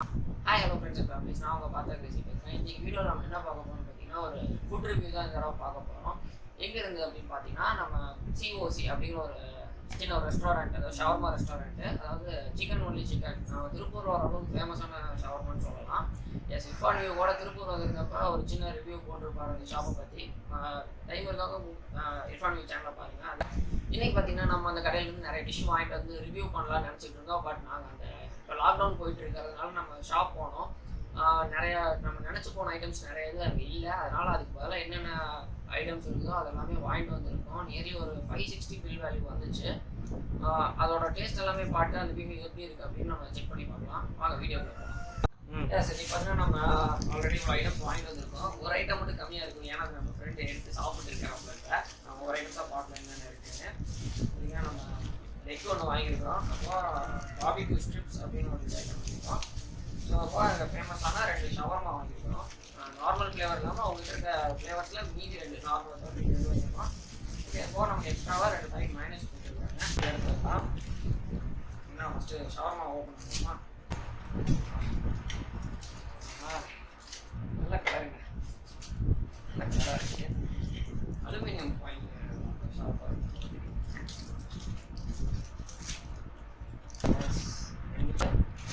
Hi hello friends and families, நான் உங்கள் ParthaCrazy பேசுகிறேன். இன்றைக்கி வீடியோவில் நம்ம என்ன பார்க்க போகிறோம்னு பார்த்தீங்கன்னா, ஒரு ஃபுட் ரிவ்யூ தான் இந்த தடவை பார்க்க போகிறோம். எங்கே இருந்தது அப்படின்னு பார்த்தீங்கன்னா, நம்ம COC அப்படிங்கிற ஒரு சின்ன ஒரு ரெஸ்டாரண்ட், அதாவது ஷவர்மா ரெஸ்டாரண்ட்டு, அதாவது சிக்கன் ஒன்லி சிக்கன். திருப்பூர் ஓரளவுக்கு ஃபேமஸான ஷவர்மான்னு சொல்லலாம். எஸ், இர்ஃபான் வியூ கூட திருப்பூர் வந்திருந்தப்ப ஒரு சின்ன ரிவ்யூ போட்டிருப்பாரு அந்த ஷாப்பை பற்றி. டைம் இருக்காக இர்ஃபான் வியூ சேனலில் பாருங்கள். இன்றைக்கி பார்த்தீங்கன்னா நம்ம அந்த கடையிலேருந்து நிறைய டிஷ் வாங்கிட்டு வந்து ரிவ்யூ பண்ணலாம்னு நினச்சிட்டு இருந்தோம். பட் நாங்கள் அந்த இப்போ லாக்டவுன் போயிட்டு இருக்கிறதுனால நம்ம ஷாப் போனோம். நிறையா நம்ம நினச்சி போன ஐட்டம்ஸ் நிறைய இது அங்கே இல்லை. அதனால் அதுக்கு பதிலாக என்னென்ன ஐட்டம்ஸ் இருக்குதோ அதெல்லாமே வாங்கிட்டு வந்திருக்கோம். நியர்லி ஒரு 560 பில் வேல்யூ வந்துச்சு. அதோட டேஸ்ட் எல்லாமே பார்த்து அந்த வீடியோ எப்படி இருக்குது அப்படின்னு நம்ம செக் பண்ணி பார்க்கலாம். வாங்க வீடியோ பார்க்கலாம். சரி, பார்த்தீங்கன்னா நம்ம ஆல்ரெடி ஒரு ஐட்டம்ஸ் வாங்கிட்டு வந்திருக்கோம். ஒரு ஐட்டம் மட்டும் கம்மியாக இருக்கும், ஏன்னா நம்ம ஃப்ரெண்டு எடுத்து சாப்பிட்டுருக்கேன். நம்மள்கிட்ட நம்ம ஒரு ஐட்டம் தான் பார்க்கலாம் என்னென்ன இருக்குன்னு. சரிங்க, நம்ம லெக் ஒன்று வாங்கியிருக்கிறோம். அப்புறம் பாபிக்யூ ஸ்ட்ரிப்ஸ் அப்படின்னு ஒரு ஐட்டம் வாங்கியிருக்கோம். ஸோ அப்போ அங்கே ஃபேமஸான 2 ஷவர்மா வாங்கியிருக்கிறோம். நார்மல் ஃப்ளேவர் இல்லாமல் அவங்களுக்கு இருக்க ஃப்ளேவர்ஸில் மீதி 2 நார்மல் வாங்கியிருக்கோம். ஓகே, அப்போது நமக்கு எக்ஸ்ட்ராவாக 2 பாக்கெட் மைனஸ் கொடுத்துருக்காங்க. எடுத்துக்கலாம். இன்னும் ஃபஸ்ட்டு ஷவர்மா ஓப்பன் பண்ணுமா? நல்ல கலருங்க, நல்ல கலராக இருக்குது. அலுமினியம் பாயிண்ட் ஷாப்பாக இருக்குது.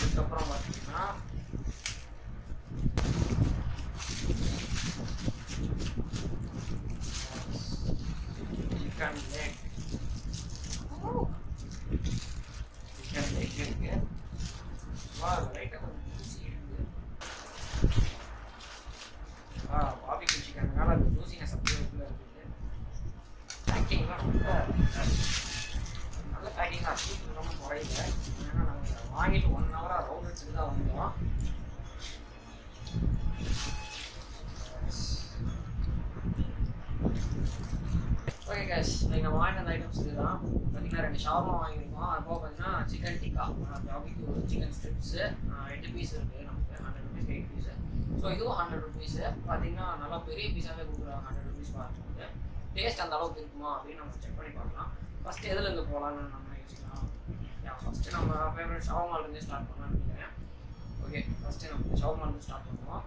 அதுக்கப்புறம் பார்த்தீங்கன்னா சிக்கன் லேக் இருக்கு. லைட்டாக கொஞ்சம் ஜூசி இருக்குது. பாபிக்யூ சிக்கன்னால அந்த ஜூசினஸ் அப்படியே இருக்குது. பேக்கிங்லாம் ரொம்ப நல்ல பேக்கிங் தான், சீக்கிரம் ரொம்ப குறையில. ஏன்னா நாங்கள் வாங்கிட்டு 1 ஹவராக ரவுண்ட் வச்சுட்டு தான் வந்தோம். ஓகே கேஷ், நீங்கள் வாங்கின அந்த ஐட்டம்ஸ் இதுதான். பார்த்தீங்கன்னா 2 ஷவர்மா வாங்கியிருக்கோம். அதுபோக பார்த்தீங்கன்னா chicken tikka, barbecue chicken strips 8 piece இருக்குது. நமக்கு 100 ருபீஸ் 8 பீஸு. ஸோ இதுவும் 100 ருபீஸு. பார்த்தீங்கன்னா நல்லா பெரிய பீஸாகவே கொடுக்குறாங்க. 100 ருபீஸ் பார்க்கும்போது டேஸ்ட் அந்த அளவுக்கு இருக்குமா அப்படின்னு நம்ம செக் பண்ணி பார்க்கலாம். ஃபஸ்ட்டு எதுலேருந்து போகலான்னு நம்ம யோசிக்கலாம். ஃபஸ்ட்டு நம்ம ஃபேவரட் ஷவர்மாலேருந்து ஸ்டார்ட் பண்ணலாம்னு நினைக்கிறேன். ஓகே, ஃபஸ்ட்டு நம்ம ஷவர்மாலேருந்து ஸ்டார்ட் பண்ணுவோம்.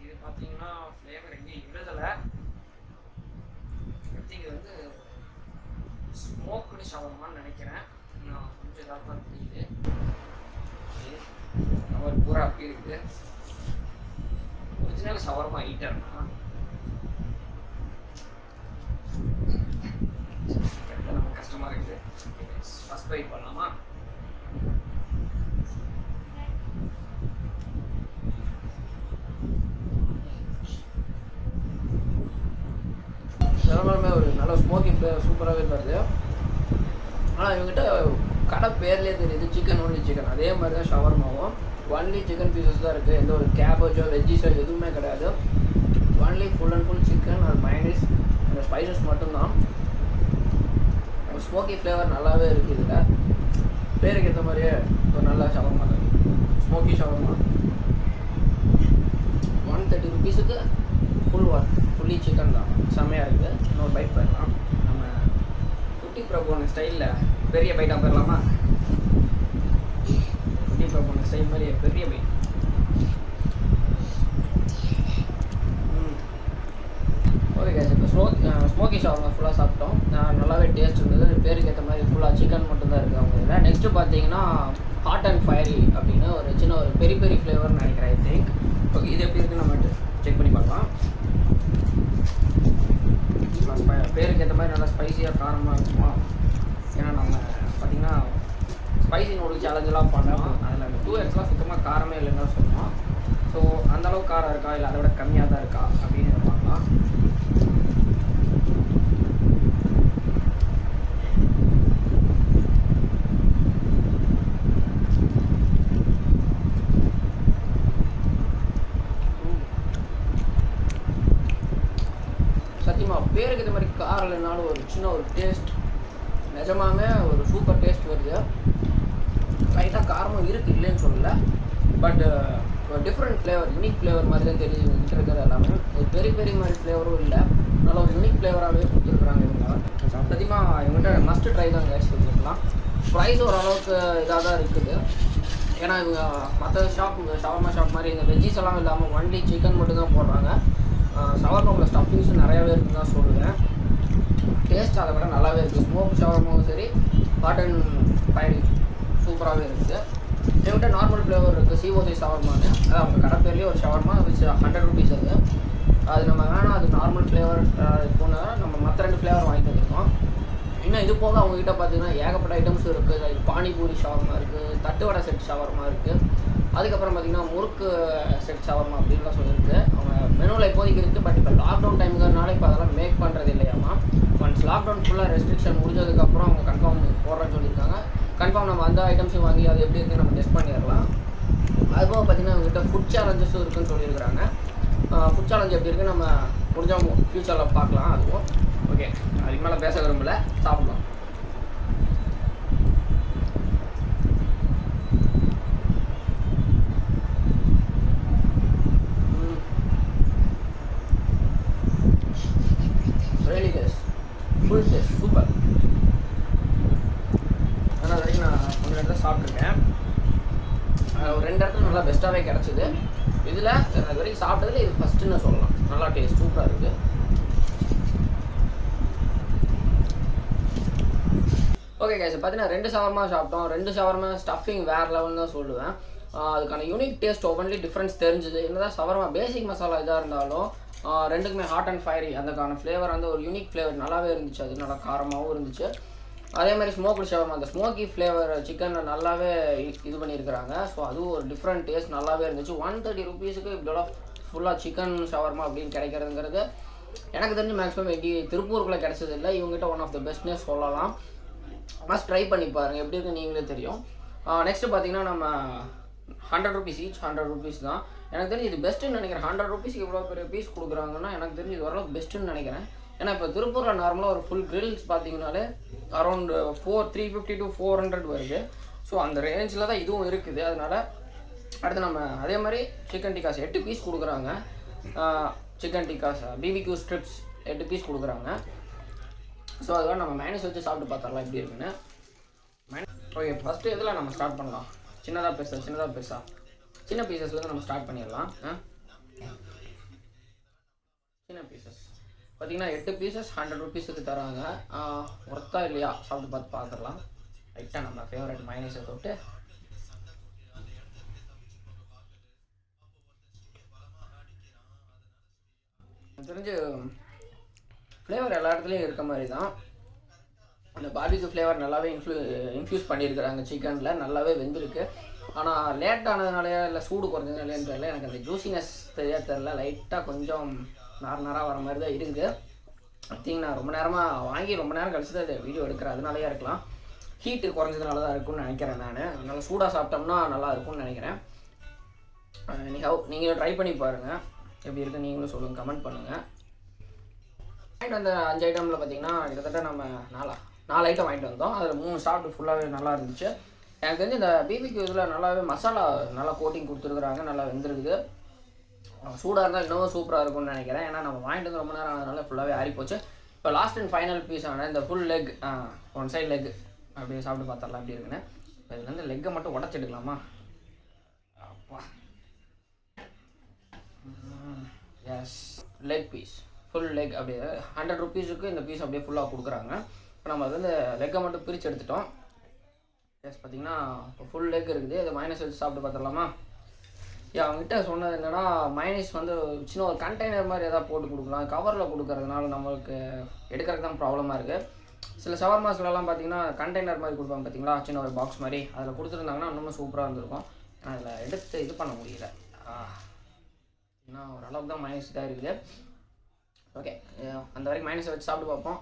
இது பார்த்தீங்கன்னா ஃப்ளேவர் எங்கேயும் எழுதலை. இது வந்து ஸ்மோக்குடு ஷவர்மான்னு நினைக்கிறேன். நான் கொஞ்சம் இதாக தான் தெரியுது. கவர் பூரா அப்படி இருக்குது. ஒரிஜினல் ஷவர்மா ஈட்டர்னா நம்ம கஷ்டமாக இருக்குது. ஃபஸ்ட் பைட் பண்ணலாமா? ஷவர்மாலுமே ஒரு நல்ல ஸ்மோக்கிங் ஃப்ளேவர் சூப்பராகவே வருது. ஆனால் இவங்ககிட்ட கடை பேர்லேயே தெரியுது சிக்கன் ஒன்லி சிக்கன். அதே மாதிரி தான் ஷவர்மாவும் ஒன்லி சிக்கன் பீசஸ் தான் இருக்குது. எந்த ஒரு கேபேஜோ வெஜ்ஜிஸோ எதுவுமே கிடையாது. Only full and full chicken, அது மைனஸ் அந்த ஸ்பைசஸ் மட்டும்தான். ஒரு ஸ்மோக்கி ஃப்ளேவர் நல்லாவே இருக்குது. இதில் பேருக்கு ஏற்ற மாதிரியே ஒரு நல்ல ஷவர்மா தான், ஸ்மோக்கி ஷவர்மா. 130 ருபீஸுக்கு ஃபுல்லி சிக்கன் தான், செம்மையாக இருக்குது. இன்னொரு பைட் போயிடலாம். நம்ம குட்டி பிரபோன ஸ்டைலில் பெரிய பைட்டாக போயிடலாமா? குட்டி பிரபோன ஸ்டைல் மாதிரி பெரிய பைட். ஓகே கேஸ், இப்போ ஸ்மோக்கி ஷவர்மா ஃபுல்லாக சாப்பிட்டோம். நல்லாவே டேஸ்ட் இருந்தது. பேருக்கு ஏற்ற மாதிரி ஃபுல்லாக சிக்கன் மட்டும்தான் இருக்குது அவங்க இதில். நெக்ஸ்ட்டு பார்த்தீங்கன்னா ஹாட் அண்ட் ஃபயரி அப்படின்னு ஒரு சின்ன ஒரு பெரி பெரி ஃப்ளேவர்னு நினைக்கிறேன், ஐ திங்க். ஓகே, இது எப்படி இருக்குன்னு நம்ம செக் பண்ணி பார்க்கலாம். பேருக்கு ஏற்ற மாதிரி நல்லா ஸ்பைஸியாக காரமாக இருக்குமா? ஏன்னா நம்ம பார்த்திங்கன்னா ஸ்பைசி நூடுல்ஸ் சேலஞ்செலாம் பண்ணோம். அதில் 2Xலாம் சுத்தமாக காரமே இல்லைன்னு தான் சொன்னோம். ஸோ அந்தளவுக்கு காரம் இருக்கா இல்லை அதை விட கம்மியாக தான் இருக்கா அப்படின்னு பார்க்கலாம். சத்தியமாக பேருக்கு இந்த மாதிரி காரம் இல்லைனாலும் ஒரு சின்ன ஒரு டேஸ்ட், நிஜமாவே ஒரு சூப்பர் டேஸ்ட் வருது. லைட்டாக காரமும் இருக்குது, இல்லைன்னு சொல்லலை. பட் ஒரு டிஃப்ரெண்ட் ஃப்ளேவர், யூனிக் ஃப்ளேவர் மாதிரி தான் தெரியுது இவங்க இருக்கிறது எல்லாமே. ஒரு பெரிய மாதிரி ஃப்ளேவரும் இல்லை, நல்ல ஒரு யூனிக் ஃப்ளேவராகவே கொடுத்துருக்குறாங்க இவங்க. சத்தியமாக இவங்ககிட்ட மஸ்ட் ட்ரை தான் கேஸ் கொடுத்துருக்கலாம். ப்ரைஸ் ஓரளவுக்கு இதாக தான் இருக்குது. ஏன்னா இவங்க மற்ற ஷாப் இந்த ஷவர்மா ஷாப் மாதிரி இந்த வெஜ்ஜீஸ் எல்லாம் இல்லாமல் ஒன்லி சிக்கன் மட்டும்தான் போடுறாங்க. ஷவர்மாவோட ஸ்டஃபிங்ஸும் நிறையாவே இருக்குன்னு தான் சொல்லுவேன். டேஸ்ட் அதை விட நல்லாவே இருக்குது. ஸ்மோக் ஷவர்மாவும் சரி, ஹாட் அண்ட் ஃப்ரைடு சூப்பராகவே இருக்குது. என்கிட்ட நார்மல் ஃப்ளேவர் இருக்குது, சிஓசி ஷவர்மான்னு. அது அவங்க கடை பேர்லேயே ஒரு ஷவர்மா விச் 100 rupees. அது நம்ம வேணால் அது நார்மல் ஃப்ளேவர் போனால் நம்ம மற்ற 2 ஃப்ளேவர் வாங்கிட்டு வந்துருக்கோம். இன்னும் இது போக அவங்ககிட்ட பார்த்தீங்கன்னா ஏகப்பட்ட ஐட்டம்ஸ் இருக்குது. லைக் பானிபூரி ஷவர்மா இருக்குது, தட்டுவடை செட் ஷவர்மா இருக்குது, அதுக்கப்புறம் பார்த்திங்கன்னா முறுக்கு செட் ஷவர்மா அப்படின்லாம் சொல்லியிருக்கு. அவங்க மெனுவில் இப்போதைக்கு இருக்குது. பட் இப்போ லாக்டவுன் டைமுங்கிறதுனால இப்போ அதெல்லாம் மேக் பண்ணுறது இல்லையாமா. ஒன்ஸ் லாக்டவுன் ஃபுல்லாக ரெஸ்ட்ரிக்ஷன் முடிஞ்சதுக்கப்புறம் அவங்க கன்ஃபார்ம் போடுறேன்னு சொல்லியிருக்காங்க. கன்ஃபார்ம் நம்ம அந்த ஐட்டம்ஸையும் வாங்கி அது எப்படி இருக்குன்னு நம்ம டெஸ்ட் பண்ணிடலாம். அதுபோக பார்த்திங்கன்னா அவங்ககிட்ட ஃபுட் சேலஞ்சஸும் இருக்குதுன்னு சொல்லியிருக்கிறாங்க. ஃபுட் சேலஞ்ச் எப்படி இருக்குது நம்ம முடிஞ்சால் ஃப்யூச்சரில் பார்க்கலாம். அதுவும் ஓகே, அதுக்கு மேலே பேச விரும்பல, சாப்பிடலாம். Really taste, full taste, super. ஆனால் அது வரைக்கும் நான் கொஞ்சம் இடத்துல சாப்பிட்ருக்கேன். ஒரு 2 இடத்துல நல்லா பெஸ்ட்டாகவே கிடச்சிது. இதில் அது வரைக்கும் சாப்பிட்டதில் இது ஃபஸ்ட்டுன்னு சொல்லலாம். நல்லா டேஸ்ட் சூப்பராக இருக்குது. ஓகே கைஸ், பார்த்தீங்கன்னா 2 ஷவர்மா சாப்பிட்டோம். 2 ஷவர்மா ஸ்டஃபிங் வேறு லெவல்னு தான் சொல்லுவேன். அதுக்கான யூனிக் டேஸ்ட் ஒவ்வொன்லி டிஃப்ரென்ஸ் தெரிஞ்சுது. என்னதான் ஷவர்மா பேசிக் மசாலா இதாக இருந்தாலும் ரெண்டுக்குமே ஹாட் அண்ட் ஃபயரி அதுக்கான ஃப்ளேவர் வந்து ஒரு யூனிக் ஃப்ளேவர் நல்லாவே இருந்துச்சு. அது நல்லா காரமாகவும் இருந்துச்சு. அதே மாதிரி ஸ்மோக்டு ஷவர்மா அந்த ஸ்மோக்கி ஃப்ளேவர் சிக்கனை நல்லாவே இது பண்ணியிருக்கிறாங்க. ஸோ அதுவும் ஒரு டிஃப்ரெண்ட் டேஸ்ட் நல்லாவே இருந்துச்சு. 130 rupeesக்கு இப்படிலாம் ஃபுல்லாக சிக்கன் ஷவர்மா அப்படின்னு கிடைக்கிறதுங்கிறது எனக்கு தெரிஞ்சு மேக்ஸிமம் எங்கேயே திருப்பூருக்குள்ளே கிடைச்சது இல்லை. இவங்ககிட்ட ஒன் ஆஃப் த பெஸ்ட்னே சொல்லலாம். மஸ்ட் ட்ரை பண்ணி பாருங்கள், எப்படி இருக்குன்னு நீங்களே தெரியும். நெக்ஸ்ட்டு பார்த்தீங்கன்னா நம்ம 100 rupees ஈச், 100 rupees தான். எனக்கு தெரிஞ்சு இது பெஸ்ட்டுன்னு நினைக்கிறேன். 100 rupeesக்கு இவ்வளோ பெரிய பீஸ் கொடுக்குறாங்கன்னா எனக்கு தெரிஞ்சு இது ஓரளவுக்கு பெஸ்ட்டுன்னு நினைக்கிறேன். ஏன்னா இப்போ திருப்பூரில் நார்மலாக ஒரு ஃபுல் கிரில்ஸ் பார்த்தீங்கன்னாலே அரௌண்ட் 350 to 400 வருது. ஸோ அந்த ரேஞ்சில் தான் இதுவும் இருக்குது. அதனால் அடுத்து நம்ம அதே மாதிரி சிக்கன் டிக்காஸ் 8 பீஸ் கொடுக்குறாங்க. Chicken tikkas BBQ strips 8 piece கொடுக்குறாங்க. ஸோ அதெல்லாம் நம்ம மைனஸ் வச்சு சாப்பிட்டு பார்த்துடலாம் எப்படி இருக்குன்னு. ஓகே, ஃபஸ்ட்டு இதில் நம்ம ஸ்டார்ட் பண்ணலாம். சின்னதாக பெருசா சின்ன பீசஸ்லேருந்து நம்ம ஸ்டார்ட் பண்ணிடலாம். சின்ன பீசஸ் பார்த்திங்கன்னா 8 பீசஸ் 100 rupeesக்கு தராங்க. ஒர்த்தா இல்லையா சாப்பிட்டு பார்த்துடலாம். ரைட்டாக நம்ம ஃபேவரட் மைனஸை தொட்டு தெரிஞ்சு ஃப்ளேவர் எல்லா இடத்துலையும் இருக்க மாதிரி தான். அந்த பார்பிக்யூ ஃப்ளேவர் நல்லாவே இன்ஃப்யூஸ் பண்ணியிருக்கிறாங்க சிக்கனில், நல்லாவே வெந்திருக்கு. ஆனால் லேட் ஆனதுனாலையா இல்லை சூடு குறைஞ்சதுனாலேன்னு தெரியல, எனக்கு அந்த ஜூசினஸ் தெரில. லைட்டாக கொஞ்சம் நாராக வர மாதிரி தான் இருக்குது. ஐ திங்க் நான் ரொம்ப நேரமாக வாங்கி ரொம்ப நேரம் கழிச்சு தான் இந்த வீடியோ எடுக்கிறேன். அதனாலேயே இருக்கலாம், ஹீட்டு குறைஞ்சதுனால தான் இருக்கும்னு நினைக்கிறேன் நான். அதனால் சூடாக சாப்பிட்டோம்னா நல்லா இருக்கும்னு நினைக்கிறேன். நீங்களும் ட்ரை பண்ணி பாருங்கள், எப்படி இருக்குன்னு நீங்களும் சொல்லுங்கள், கமெண்ட் பண்ணுங்கள். அந்த 5 ஐட்டமில் பார்த்தீங்கன்னா கிட்டத்தட்ட நம்ம 4 ஐட்டம் வாங்கிட்டு வந்தோம். அதில் 3 சாப்பிட்டு ஃபுல்லாகவே நல்லா இருந்துச்சு. எனக்கு தெரிஞ்சு இந்த பிபிக்யூ இதில் நல்லாவே மசாலா நல்லா கோட்டிங் கொடுத்துருக்குறாங்க, நல்லா வெந்திருக்குது. சூடாக இருந்தால் இன்னும் சூப்பராக இருக்கும்னு நினைக்கிறேன். ஏன்னா நம்ம வாங்கிட்டு வந்து ரொம்ப நேரம் ஆனதுனால ஃபுல்லாகவே ஆறிப்போச்சு. இப்போ லாஸ்ட் அண்ட் ஃபைனல் பீஸ் ஆன இந்த full leg, one side leg அப்படியே சாப்பிட்டு பார்த்துடலாம் எப்படி இருக்குன்னு. இப்போ இதுலேருந்து லெக்கை மட்டும் உடச்சி எடுக்கலாமா? அப்பா, yes, leg piece, full leg அப்படியே 100 rupeesக்கு இந்த பீஸ் அப்படியே ஃபுல்லாக கொடுக்குறாங்க. இப்போ நம்ம அது வந்து லெக்கை மட்டும் பிரித்து எடுத்துட்டோம். எஸ், பார்த்திங்கன்னா இப்போ ஃபுல் லெக் இருக்குது. அதை மைனஸ் வச்சு சாப்பிட்டு பார்த்துடலாமா? அவங்ககிட்ட சொன்னது என்னென்னா மைனஸ் வந்து சின்ன ஒரு கண்டெய்னர் மாதிரி எதாவது போட்டு கொடுக்கலாம். கவரில் கொடுக்கறதுனால நம்மளுக்கு எடுக்கிறதுக்கு தான் ப்ராப்ளமாக இருக்குது. சில ஷவர்மாஸ்லாம் பார்த்திங்கன்னா கண்டெய்னர் மாதிரி கொடுப்பாங்க பார்த்திங்களா, சின்ன ஒரு பாக்ஸ் மாதிரி. அதில் கொடுத்துருந்தாங்கன்னா இன்னும் சூப்பராக இருந்திருக்கும். ஆனால் அதில் எடுத்து இது பண்ண முடியல. இன்னும் ஓரளவுக்கு தான் மைனஸ் இதாக இருக்குது. ஓகே, அந்த வரைக்கும் மைனஸை வச்சு சாப்பிட்டு பார்ப்போம்.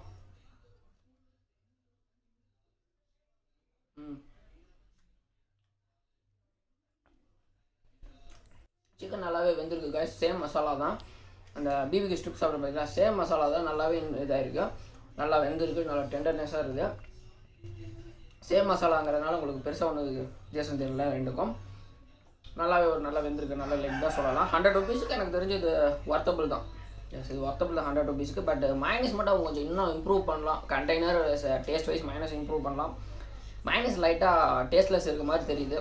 சிக்கன் நல்லாவே வெந்திருக்கு காய்ஸ். சேம் மசாலா தான், அந்த பிபிக்யூ ஸ்ட்ரிப்ஸ் சாப்பிட்ற பார்த்தீங்கன்னா சேம் மசாலா தான், நல்லாவே இதாக இருக்குது, நல்லா வெந்திருக்கு, நல்லா டெண்டர்னஸாக இருக்குது. சேம் மசாலாங்கிறதுனால உங்களுக்கு பெருசாக ஒன்று வித்தியாசம் தெரியல ரெண்டுக்கும். நல்லாவே ஒரு நல்லா வெந்திருக்கு, நல்ல லெக் தான் சொல்லலாம். 100 rupeesக்கு எனக்கு தெரிஞ்சு இது ஒர்த்தபிள் தான். எஸ், இது ஒர்த்தபிள் தான் 100 rupeesக்கு. பட் மைனஸ் மட்டும் அவங்க கொஞ்சம் இன்னும் இம்ப்ரூவ் பண்ணலாம். Container taste wise minus improve பண்ணலாம். மைனஸ் லைட்டாக டேஸ்ட்லெஸ் இருக்க மாதிரி தெரியுது.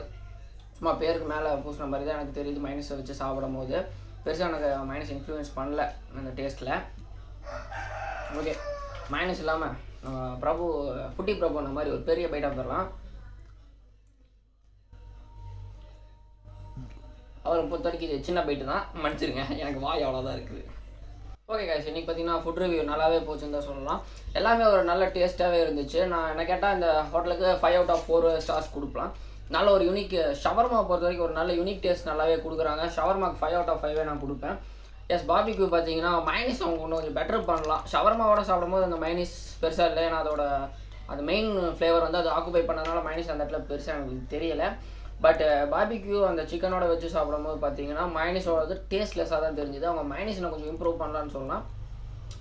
சும்மா பேருக்கு மேலே பூசின மாதிரி தான் எனக்கு தெரியுது மைனஸை வச்சு சாப்பிடும் போது. பெருசாக எனக்கு மைனஸ் இன்ஃப்ளூயன்ஸ் பண்ணல அந்த டேஸ்ட்டில். ஓகே, மைனஸ் இல்லாமல் பிரபு குட்டி பிரபு அந்த மாதிரி ஒரு பெரிய பைட்டாக தரலாம். அவரை பொறுத்த வரைக்கும் இது சின்ன பைட்டு தான், மன்னிச்சிருங்க, எனக்கு வாய் அவ்வளோதான் இருக்குது. ஓகே கைஸ், இன்றைக்கி பார்த்தீங்கன்னா ஃபுட் ரிவ்யூ நல்லாவே போச்சுன்னு தான் சொல்லலாம். எல்லாமே ஒரு நல்ல டேஸ்ட்டாகவே இருந்துச்சு. நான் என்ன கேட்டால் இந்த ஹோட்டலுக்கு 5 out of 4 ஸ்டார்ஸ் கொடுக்கலாம். நல்ல ஒரு யூனிக் ஷவர்மா பொறுத்த வரைக்கும் ஒரு நல்ல யூனிக் டேஸ்ட் நல்லாவே கொடுக்குறாங்க. ஷவர்மாக்கு 5 out of 5 நான் கொடுப்பேன். எஸ், பார்பிக்யூ பார்த்தீங்கன்னா மைனஸ் அவங்க கொஞ்சம் பெட்டர் பண்ணலாம். ஷவர்மாவோட சாப்பிடும்போது அந்த மைனஸ் பெருசாக இல்லை, ஏன்னா அதோட அந்த மெயின் ஃப்ளேவர் வந்து அது ஆக்குபை பண்ணதுனால மைனஸ் அந்த இடத்துல பெருசாக எனக்கு தெரியலை. பட் பார்பிக்யூ அந்த சிக்கனோட வச்சு சாப்பிடும்போது பார்த்தீங்கன்னா மைனஸோட டேஸ்ட்லெஸ்ஸாக தான் தெரிஞ்சுது. அவங்க மைனஸை கொஞ்சம் இம்ப்ரூவ் பண்ணலான்னு சொல்லலாம்.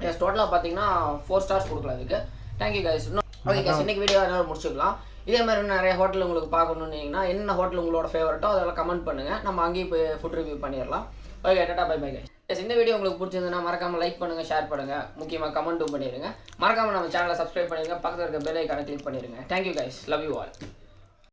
எஸ், டோட்டலாக பார்த்தீங்கன்னா 4 ஸ்டார்ஸ் கொடுக்கலாம் அதுக்கு. Thank you guys. ஓகே கைஸ், இன்றைக்கி வீடியோ எல்லாம் முடிச்சுக்கலாம். இதே மாதிரி நிறைய ஹோட்டல் உங்களுக்கு பார்க்கணுன்னீங்கன்னா என்ன ஹோட்டல் உங்களோட ஃபேவரட்டோ அதெல்லாம் கமெண்ட் பண்ணுங்கள், நம்ம அங்கேயும் போய் ஃபுட் ரிவ்யூ பண்ணிடலாம். Okay, tata, bye bye guys. Yes, இந்த வீடியோ உங்களுக்கு பிடிச்சிருந்ததுன்னா மறக்காமல் லைக் பண்ணுங்கள், ஷேர் பண்ணுங்கள், முக்கியமாக கமெண்ட்டும் பண்ணிடுங்க. மறக்காமல் நம்ம சேனலை சப்ஸ்கிரைப் பண்ணிடுங்க, பக்கத்தில் இருக்க பெல் ஐக்கானை கிளிக் பண்ணிடுங்க. Thank you guys, love you all.